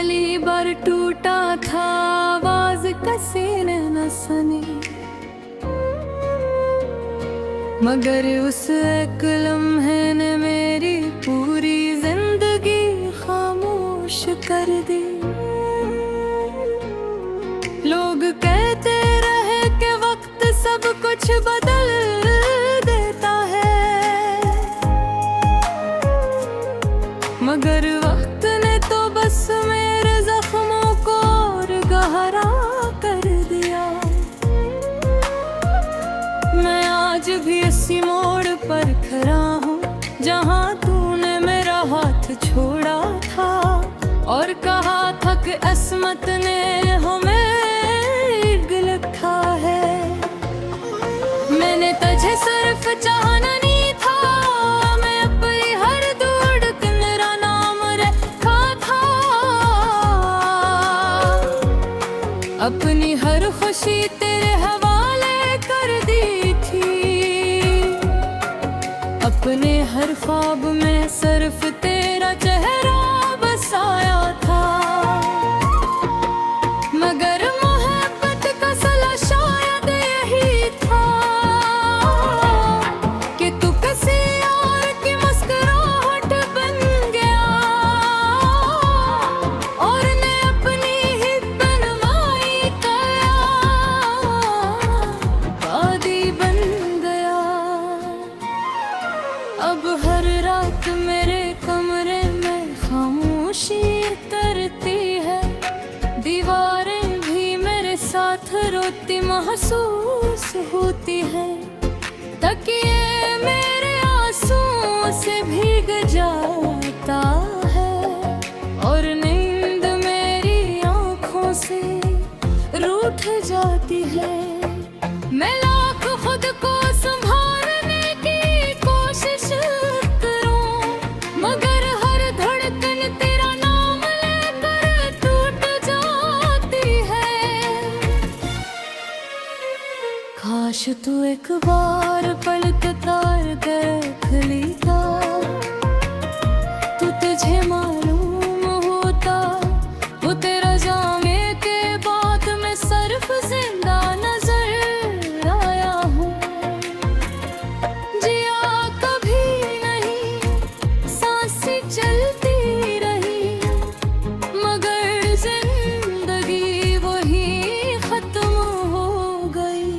पहली बार टूटा था आवाज किसी ने न सुनी, मगर उस एक लम्हे ने मेरी पूरी जिंदगी खामोश कर दी। लोग कहते रहे कि वक्त सब कुछ बदल देता है, मगर वक्त ने तो बस मेरे जख्मों को और गहरा कर दिया। मैं आज भी इसी मोड़ पर खड़ा हूँ जहाँ तूने मेरा हाथ छोड़ा था और कहा था कि अस्मत ने हमें लिखा है। मैंने तुझे सिर्फ चाहना नहीं था, मैं अपनी हर धड़कन मेरा नाम रखा था। अपनी हर खुशी तेरे हवाले कर दी थी, अपने हर ख्वाब में सिर्फ तेरा चेहरा बसाया था। मगर मोहब्बत का सला शायद यही था कि तू किसी और की मुस्कुराहट बन गया और ने अपनी ही बनवाई काया वादी बन गया। अब हर रात मेरे कमरे में खामोशी करती है, दीवारें भी मेरे साथ रोती महसूस होती है। तकिए मेरे आंसुओं से भीग जाता है और नींद मेरी आंखों से रूठ जाती है। मैं लाख खुद को संभालने की कोशिश करूं, मगर हर धड़कन तेरा नाम लेकर टूट जाती है। काश तू एक बार पलक तार देख लेता, तू तुझे मालूम होता वो तेरा जाने के बाद मैं सिर्फ जिंदा नजर आया हूँ। जिया कभी नहीं, सांसें चलती रही, मगर जिंदगी वही खत्म हो गई।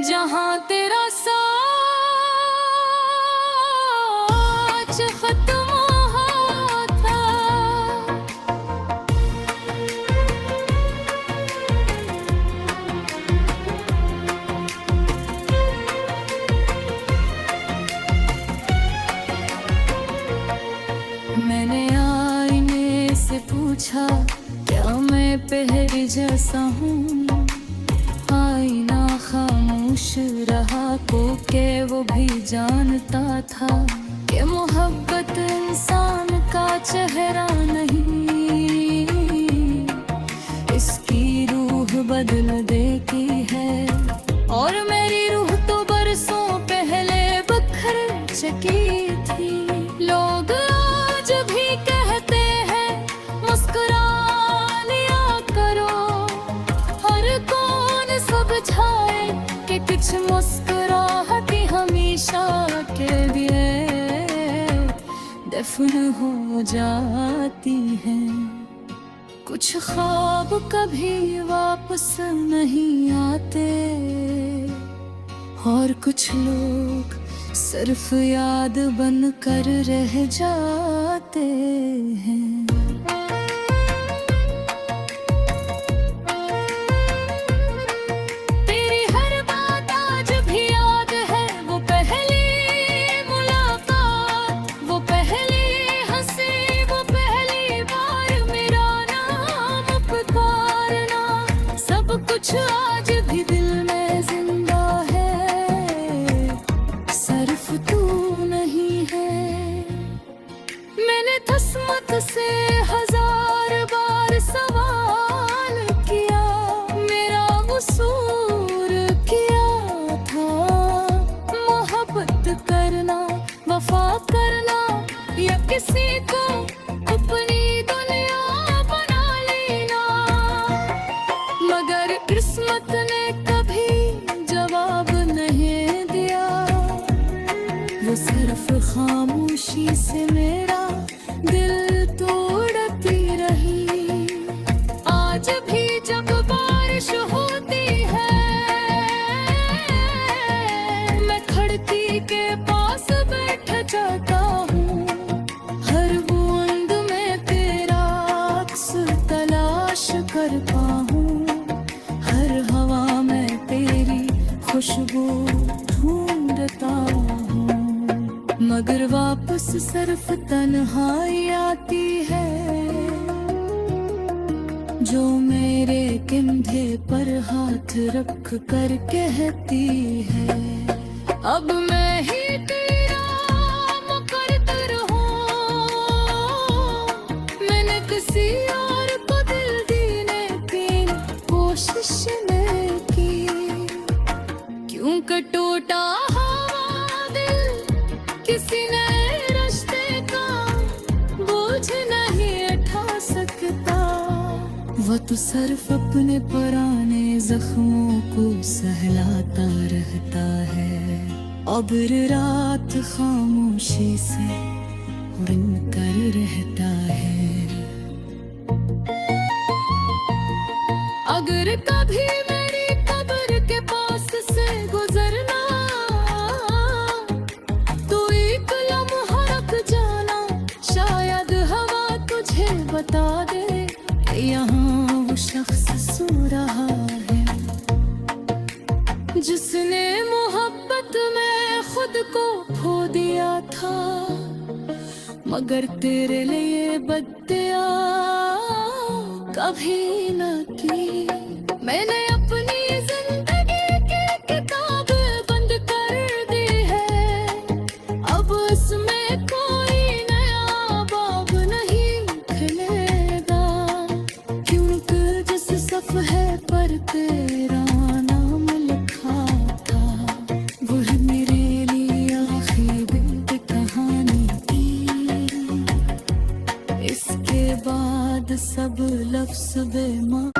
जहाँ तेरा साच खत्म हुआ था, मैंने आईने से पूछा क्या मैं पहले जैसा हूँ। आईना खामोश रहा को के वो भी जानता था कि मोहब्बत इंसान का चेहरा नहीं, इसकी रूह बदल देती है। और मेरी रूह तो बरसों पहले बिखर चुकी थी। लोग आज भी कहते हैं मुस्कुरा लिया करो, हर कौन समझाए कि कुछ मुस्कुराहट हमेशा के लिए दफन हो जाती है। कुछ ख्वाब कभी वापस नहीं आते और कुछ लोग सिर्फ याद बन कर रह जाते हैं। कुछ आज भी दिल में जिंदा है, सिर्फ तू नहीं है। मैंने किस्मत से हजार बार सवाल किया, मेरा कसूर किया था। मोहब्बत करना, वफा करना या किसी को अपना हर हवा में तेरी खुशबू ढूंढता हूँ, मगर वापस सिर्फ तन्हाई आती है जो मेरे कंधे पर हाथ रख कर कहती है, अब मैं ही तेरा मुकद्दर हूँ। मैंने किसी और को दिल देने की कोशिश नहीं की, क्यों का टूटा हुआ दिल किसी नए रिश्ते का बोझ नहीं उठा सकता। वो तो सिर्फ अपने पुराने जख्मों को सहलाता रहता है, अब्र रात खामोशी से उड़न कर रहता है। अगर कभी मेरी कब्र के पास से गुजरना तो एक लम्हा रख जाना, शायद हवा तुझे बता दे यहाँ वो शख्स सो रहा है जिसने मोहब्बत में खुद को खो दिया था, मगर तेरे लिए बद्दुआ कभी न की। मैंने अपनी जिंदगी की किताब बंद कर दी है, अब उसमें कोई नया बाब नहीं खुलेगा, क्योंकि जिस सफ़हे पर तेरा नाम लिखा था वह मेरे लिए आखिरी कहानी थी। इसके बाद सब लफ्ज़ बेमानी।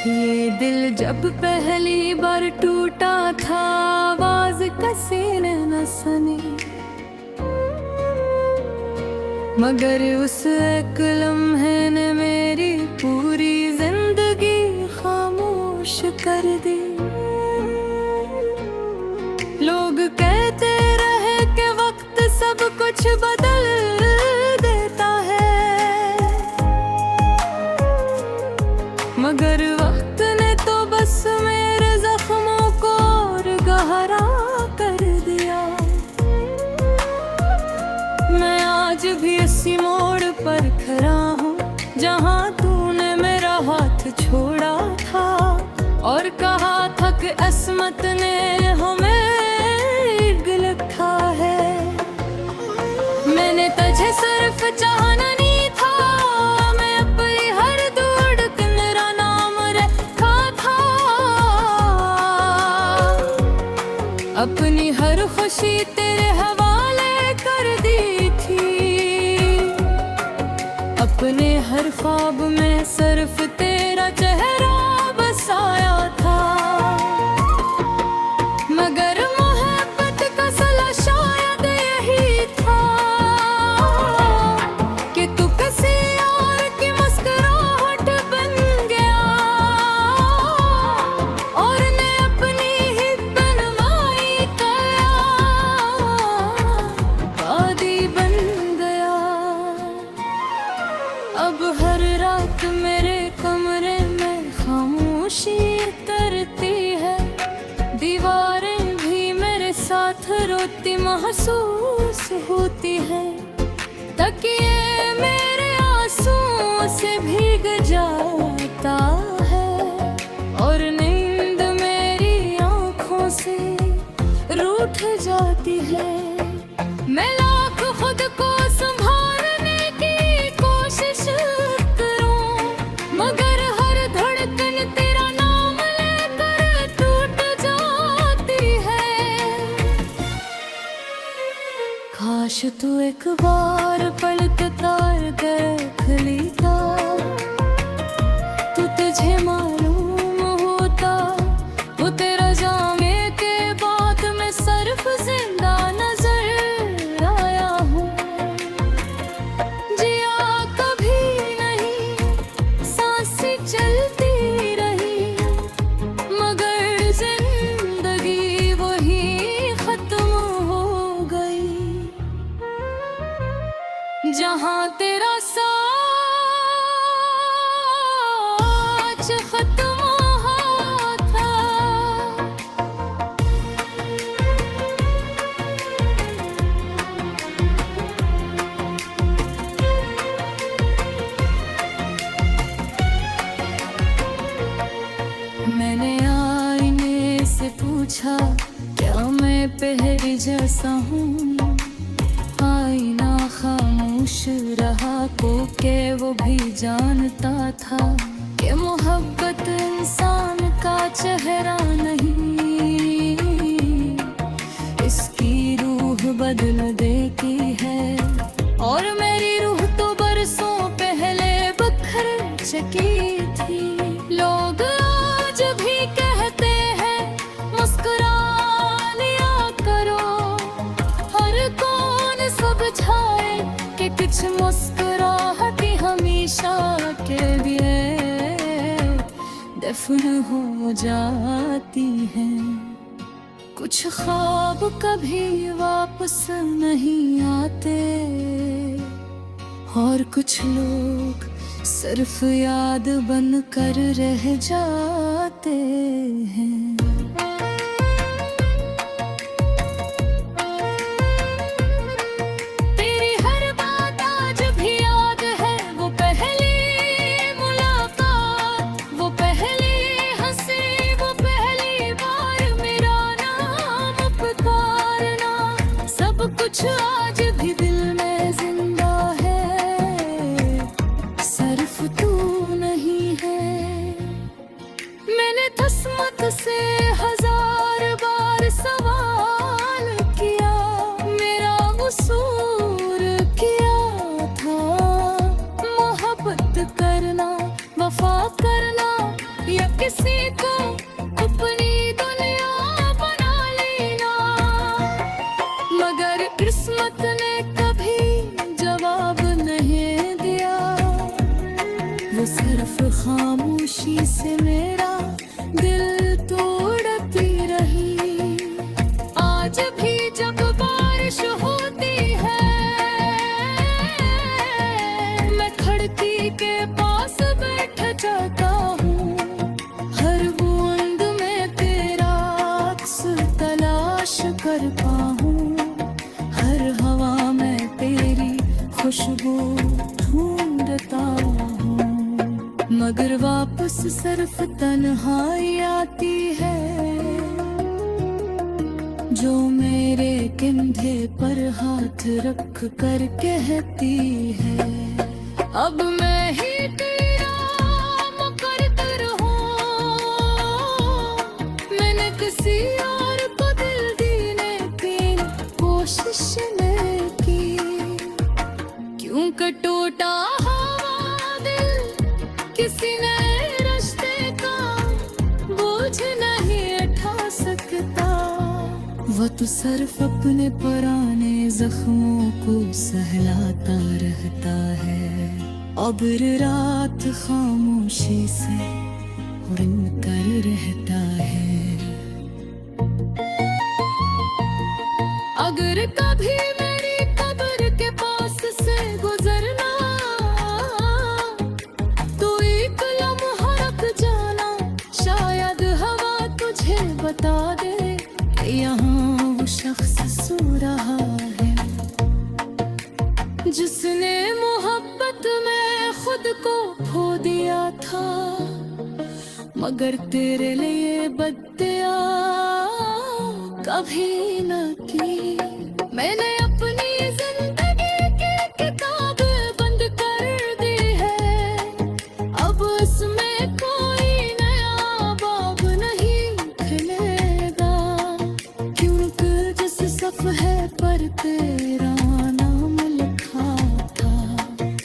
ये दिल जब पहली बार टूटा था आवाज किसी ने न सुनी, मगर उस एक लम्हे ने मेरी पूरी जिंदगी खामोश कर दी। लोग कहते रहे कि वक्त सब कुछ बदल देता है, मगर वक्त ने तो बस मेरे जख्मों को और गहरा कर दिया। मैं आज भी इसी मोड़ पर खड़ा हूँ जहाँ तूने मेरा हाथ छोड़ा था और कहा था कि अस्मत ने हमें इर्ग लिखा है। मैंने तुझे सिर्फ चाहना नहीं था, मैं अपनी हर धड़कन मेरा नाम रखा था, अपनी हर खुशी तेरे हवाले कर दी थी, अपने हर ख्वाब में सिर्फ तेरा चेहरा बसाया था, मगर मोहब्बत का सला शायद यही था कि तू किसी और की मुस्कुराहट बन गया और ने अपनी ही बनवाई कया वादी बन गया। अब हर रात मेरे कमरे में खामोशी करती है, दीवारें भी मेरे साथ रोती महसूस होती है, तकिए मेरे आंसुओं से भीग जाता है और नींद मेरी आंखों से रूठ जाती है। मैं लाख खुद को संभालने की कोशिश करूं, मगर हर धड़कन तेरा नाम लेकर टूट जाती है। काश तू एक बार पलक तार देख लेता, तू तुझे मालूम होता वो तेरा जाने के बाद मैं सिर्फ जिंदा नजर जहां तेरा साच खत्म हुआ था। मैंने आईने से पूछा क्या मैं पहले जैसा हूँ। आईना खामोश रहा को के वो भी जानता था कि मोहब्बत इंसान का चेहरा नहीं, इसकी रूह बदल देती है। और मेरी रूह तो बरसों पहले बखर चुकी थी। लोग आज भी कहते हैं मुस्कुरा लिया करो, हर कौन समझाए कि कुछ मुस्कुराहटें हमेशा के लिए दफन हो जाती हैं। कुछ ख्वाब कभी वापस नहीं आते और कुछ लोग सिर्फ याद बन कर रह जाते हैं। तेरी हर बात आज भी याद है, वो पहली मुलाकात, वो पहली हंसी, वो पहली बार मेरा नाम पुकारना। सब कुछ आज भी दिल में जिंदा है, सिर्फ तू नहीं है। मैंने किस्मत से हजार बार सवाल किया, मेरा कसूर क्या था। मोहब्बत करना, वफा करना या किसी को अपनी दुनिया बना लेना, मगर किस्मत ने कभी जवाब नहीं दिया। वो सिर्फ खामोशी से मेरा दिल तोड़ती रही। आज भी जब बारिश होती है, मैं खिड़की के पास बैठ जाता हूँ। हर बूंद में तेरा अक्स तलाश कर पाऊँ, हर हवा में तेरी खुशबू ढूंढता हूँ। मगर वापस सिर्फ तन्हाई आती है, जो मेरे कंधे पर हाथ रख कर कहती है अब मैं ही तेरा मुकद्दर हूँ। मैंने किसी और को दिल देने की कोशिश नहीं की, क्यों टूटा किसी नए रिश्ते का बोझ नहीं उठा सकता। वो तो सिर्फ अपने पुराने जख्मों को सहलाता रहता है। अब्र रात खामोशी से उड़ कर रहता है। अगर कभी मेरी कब्र के पास से गुजरना, बता दे कि यहाँ वो शख्स सो रहा है, जिसने मोहब्बत में खुद को खो दिया था। मगर तेरे लिए बद्दुआ कभी न की। मैंने अपनी जिंदगी की किताब बंद कर दी है, अब उसमें कोई है पर तेरा नाम लिखा था।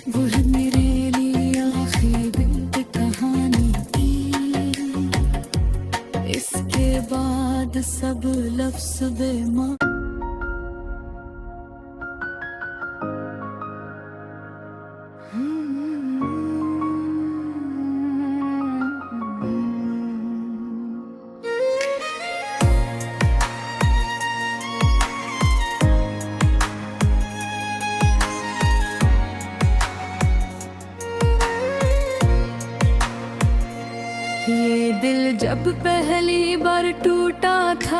वो है मेरे लिए आखिरी कहानी थी। इसके बाद सब लफ्ज़ बेमानी। जब पहली बार टूटा था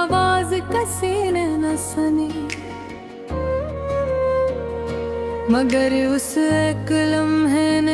आवाज किसी ने न सुनी, मगर उस एक लम्हे ने